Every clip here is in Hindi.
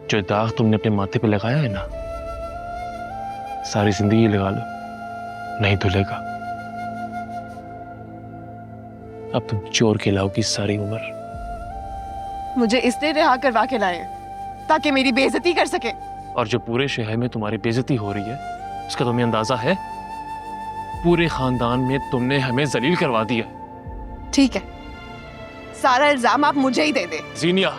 जो दाग तुमने अपने माथे पे लगाया है ना, सारी जिंदगी लगा लो, नहीं धुलेगा। अब तुम चोर कहलाओगी सारी उम्र। मुझे इसलिए रिहा करवा के लाए ताकि मेरी बेइज्जती कर सके। और जो पूरे शहर में तुम्हारी बेइज्जती हो रही है उसका तुम्हें अंदाजा है? पूरे खानदान में तुमने हमें जलील करवा दिया। ठीक है, सारा इल्जाम आप मुझे ही दे दे। जीनिया,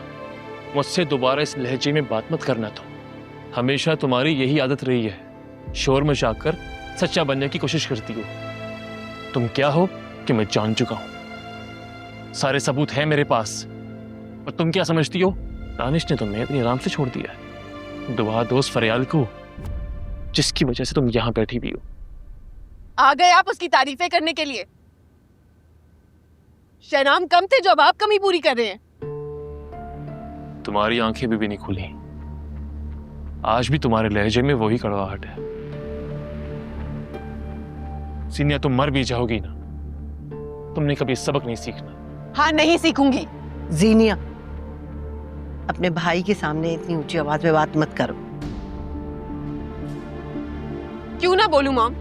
मुझसे दोबारा इस लहजे में बात मत करना। तो हमेशा तुम्हारी यही आदत रही है, शोर मचाकर सच्चा बनने की कोशिश करती हो। तुम क्या हो कि मैं जान चुका हूं, सारे सबूत हैं मेरे पास। और तुम क्या समझती हो, दानिश ने तुम्हें इतनी आराम से छोड़ दिया है, दुआ दोस्त फरियाल को, जिसकी वजह से तुम यहां बैठी भी हो। आ गए आप उसकी तारीफें करने के लिए। शहनाम कम थे जो अब आप कमी पूरी कर रहे हैं। तुम्हारी आंखें भी नहीं खुली, आज भी तुम्हारे लहजे में वही कड़वाहट है। सीनिया, तुम मर भी जाओगी ना, तुमने कभी सबक नहीं सीखना। हाँ, नहीं सीखूंगी। जीनिया, अपने भाई के सामने इतनी ऊंची आवाज में बात मत करो। क्यों ना बोलूं मॉम,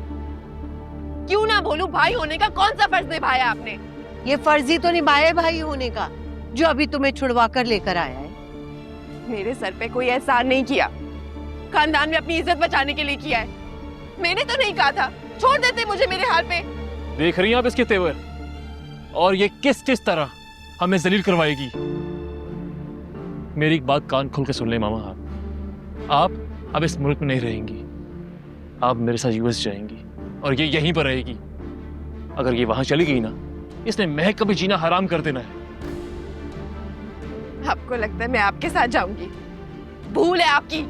क्यों ना बोलूं? भाई होने का कौन सा फर्ज निभाया आपने? ये फर्जी तो निभाए भाई होने का, जो अभी तुम्हें छुड़वा कर लेकर आया है। मेरे सर पे कोई एहसान नहीं किया, खानदान में अपनी इज्जत बचाने के लिए किया है। मैंने तो नहीं कहा था, छोड़ देते मुझे मेरे हाल पे। देख रही हैं आप इसके तेवर, और ये किस किस तरह हमें जलील करवाएगी। मेरी एक बात कान खोल के सुन ले मामा, आप अब इस मुल्क में नहीं रहेंगी, आप मेरे साथ यूएस जाएंगी और ये यहीं पर रहेगी। अगर ये वहां चली गई ना, इसने महक कभी जीना हराम कर देना है। आपको लगता है मैं आपके साथ जाऊंगी? भूल है आपकी,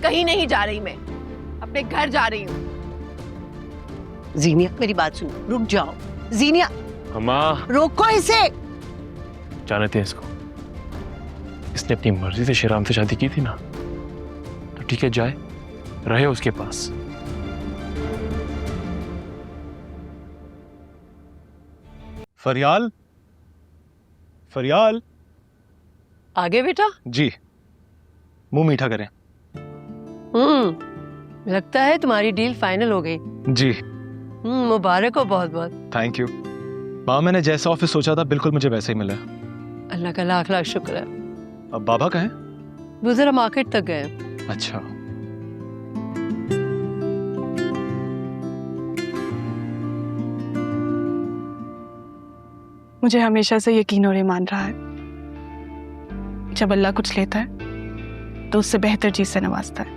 कहीं नहीं जा रही मैं, अपने घर जा रही हूँ। जीनिया, मेरी बात सुनो, रुक जाओ। जीनिया, अम्मा, रोको इसे। जानते हैं इसको, इसने अपनी मर्जी से शेराम से शादी की थी ना, तो ठीक है, जाए रहे उसके पास। फरियाल, फरियाल। आगे बेटा। जी, मुंह मीठा करें। लगता है तुम्हारी डील फाइनल हो गई। जी, मुबारक हो बहुत बहुत। थैंक यू माँ, मैंने जैसा ऑफिस सोचा था बिल्कुल मुझे वैसे ही मिला। अल्लाह का लाख लाख शुक्र है। अब बाबा कहाँ हैं? वो जरा मार्केट तक गए। अच्छा, मुझे हमेशा से यकीन और ईमान रहा है, जब अल्लाह कुछ लेता है तो उससे बेहतर चीज से नवाजता है।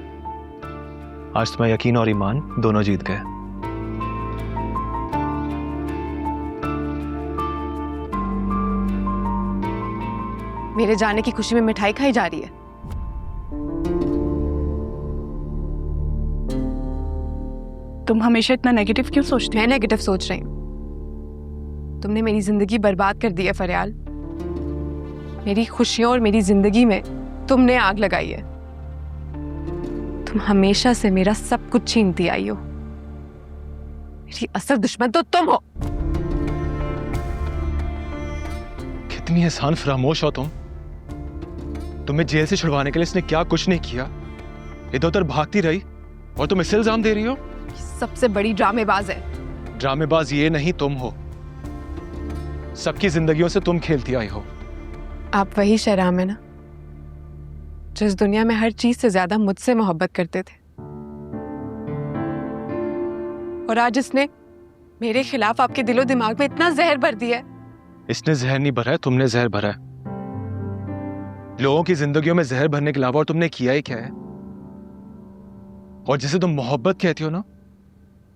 आज तुम्हें यकीन और ईमान दोनों जीत गए। मेरे जाने की खुशी में मिठाई खाई जा रही है। तुम हमेशा इतना नेगेटिव क्यों सोचती मैं नेगेटिव सोच रही हूँ? तुमने मेरी जिंदगी बर्बाद कर दी है फरियाल। मेरी खुशियों और मेरी जिंदगी में तुमने आग लगाई है। तुम हमेशा से मेरा सब कुछ छीनती आई हो। मेरी असल दुश्मन तो तुम हो। कितनी एहसान फरामोश हो तुम। तुम्हें जेल से छुड़वाने के लिए इसने क्या कुछ नहीं किया, इधर उधर भागती रही और तुम इसे इल्जाम दे रही हो। सबसे बड़ी ड्रामेबाज है। ड्रामेबाज ये नहीं तुम हो, सबकी जिंदगियों से तुम खेलती आई हो। आप वही शहराम है ना, जो इस दुनिया में हर चीज से ज्यादा मुझसे मोहब्बत करते थे, और आज इसने मेरे खिलाफ आपके दिलो दिमाग में इतना जहर भर दिया है। इसने जहर नहीं भरा है, तुमने जहर भरा है। लोगों की जिंदगियों में जहर भरने के अलावा और तुमने किया ही क्या है? और जिसे तुम मोहब्बत कहती हो ना,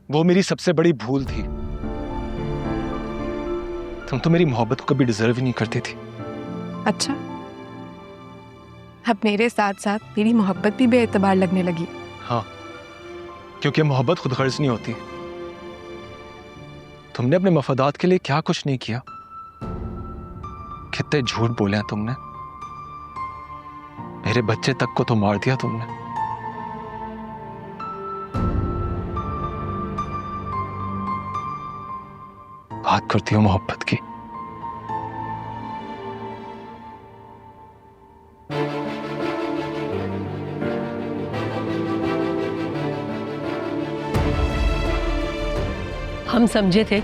वो मेरी सबसे बड़ी भूल थी। तुम तो मेरी मोहब्बत को कभी डिजर्व ही नहीं करती थी। अच्छा, अब मेरे साथ साथ मेरी मोहब्बत भी बेएतबार लगने लगी। हाँ, क्योंकि मोहब्बत खुद गर्ज नहीं होती। तुमने अपने मफादात के लिए क्या कुछ नहीं किया। कितने झूठ बोले हैं तुमने। मेरे बच्चे तक को तो मार दिया तुमने। बात करती हो मोहब्बत की। हम समझे थे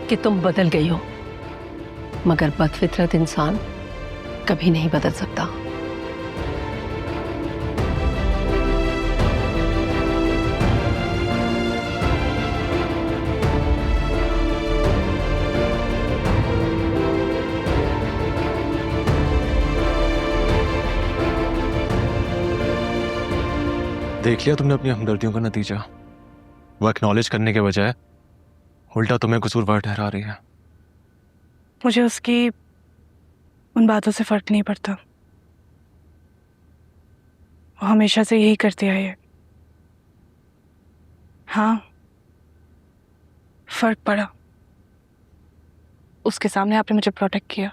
कि तुम बदल गई हो, मगर बदफितरत इंसान कभी नहीं बदल सकता। देख लिया तुमने अपनी हमदर्दियों का नतीजा। वो एक्नॉलेज करने के बजाय उल्टा तुम्हें कसूरवार ठहरा रही है। मुझे उसकी उन बातों से फर्क नहीं पड़ता। वो हमेशा से यही करती आई है। हाँ, फर्क पड़ा। उसके सामने आपने मुझे प्रोटेक्ट किया,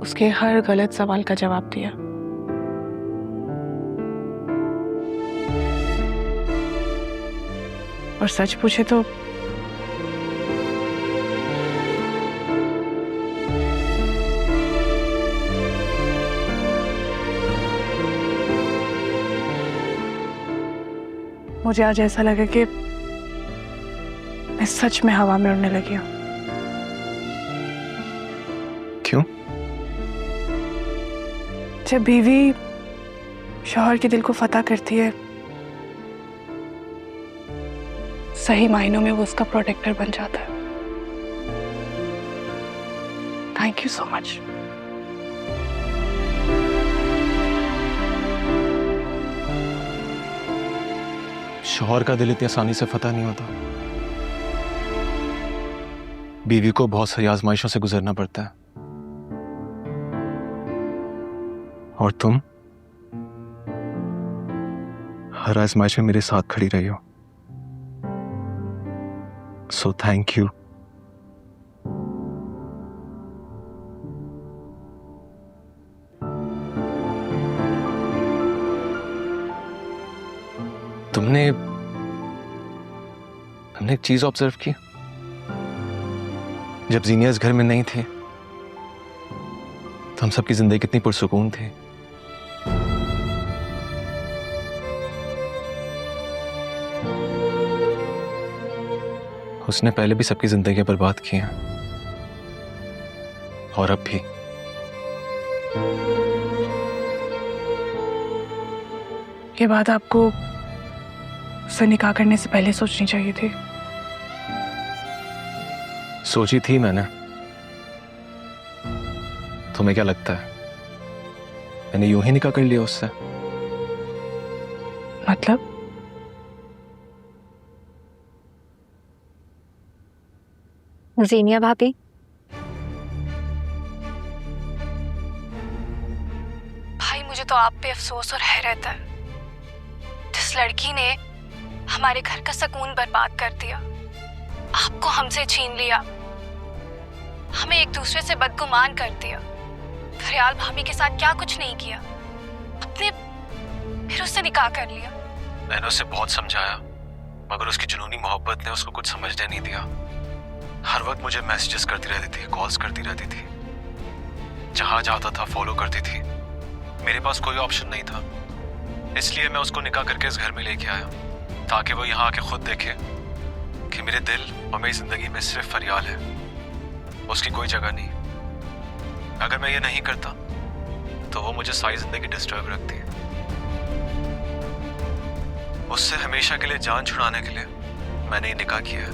उसके हर गलत सवाल का जवाब दिया। और सच पूछे तो मुझे आज ऐसा लगा कि मैं सच में हवा में उड़ने लगी हूं। क्यों? जब बीवी शौहर के दिल को फतह करती है, सही मायनों में वो उसका प्रोटेक्टर बन जाता है। Thank you so much. शौहर का दिल इतनी आसानी से फतह नहीं होता। बीवी को बहुत सारी आजमाइशों से गुजरना पड़ता है। और तुम हर आजमाइश में मेरे साथ खड़ी रही हो। So thank you. तुमने एक चीज ऑब्जर्व की? जब जीनिया इस घर में नहीं थे तो हम सबकी जिंदगी कितनी पुरसुकून थी। उसने पहले भी सबकी जिंदगी बर्बाद की हैं और अब भी। ये बात आपको उससे निकाह करने से पहले सोचनी चाहिए थी। सोची थी मैंने। तुम्हें क्या लगता है मैंने यूं ही निकाह कर लिया उससे? मतलब? ज़ीनिया भाभी, भाई मुझे तो आप पे अफसोस और हैरत है। जिस लड़की ने हमारे घर का सुकून बर्बाद कर दिया, आपको हमसे छीन लिया, हमें एक दूसरे से बदगुमान कर दिया। फरियाल भाभी के साथ क्या कुछ नहीं किया, अपने फिर उससे निकाह कर लिया। मैंने उसे बहुत समझाया मगर उसकी जुनूनी मोहब्बत ने उसको कुछ समझने नहीं दिया। हर वक्त मुझे मैसेजेस करती रहती थी, कॉल्स करती रहती थी, जहां जाता था फॉलो करती थी। मेरे पास कोई ऑप्शन नहीं था, इसलिए मैं उसको निकाह करके इस घर में लेके आया ताकि वो यहाँ आके खुद देखे कि मेरे दिल और मेरी जिंदगी में सिर्फ फरियाल है, उसकी कोई जगह नहीं। अगर मैं ये नहीं करता तो वो मुझे सारी जिंदगी डिस्टर्ब रखती है। उससे हमेशा के लिए जान छुड़ाने के लिए मैंने ये निकाह किया है।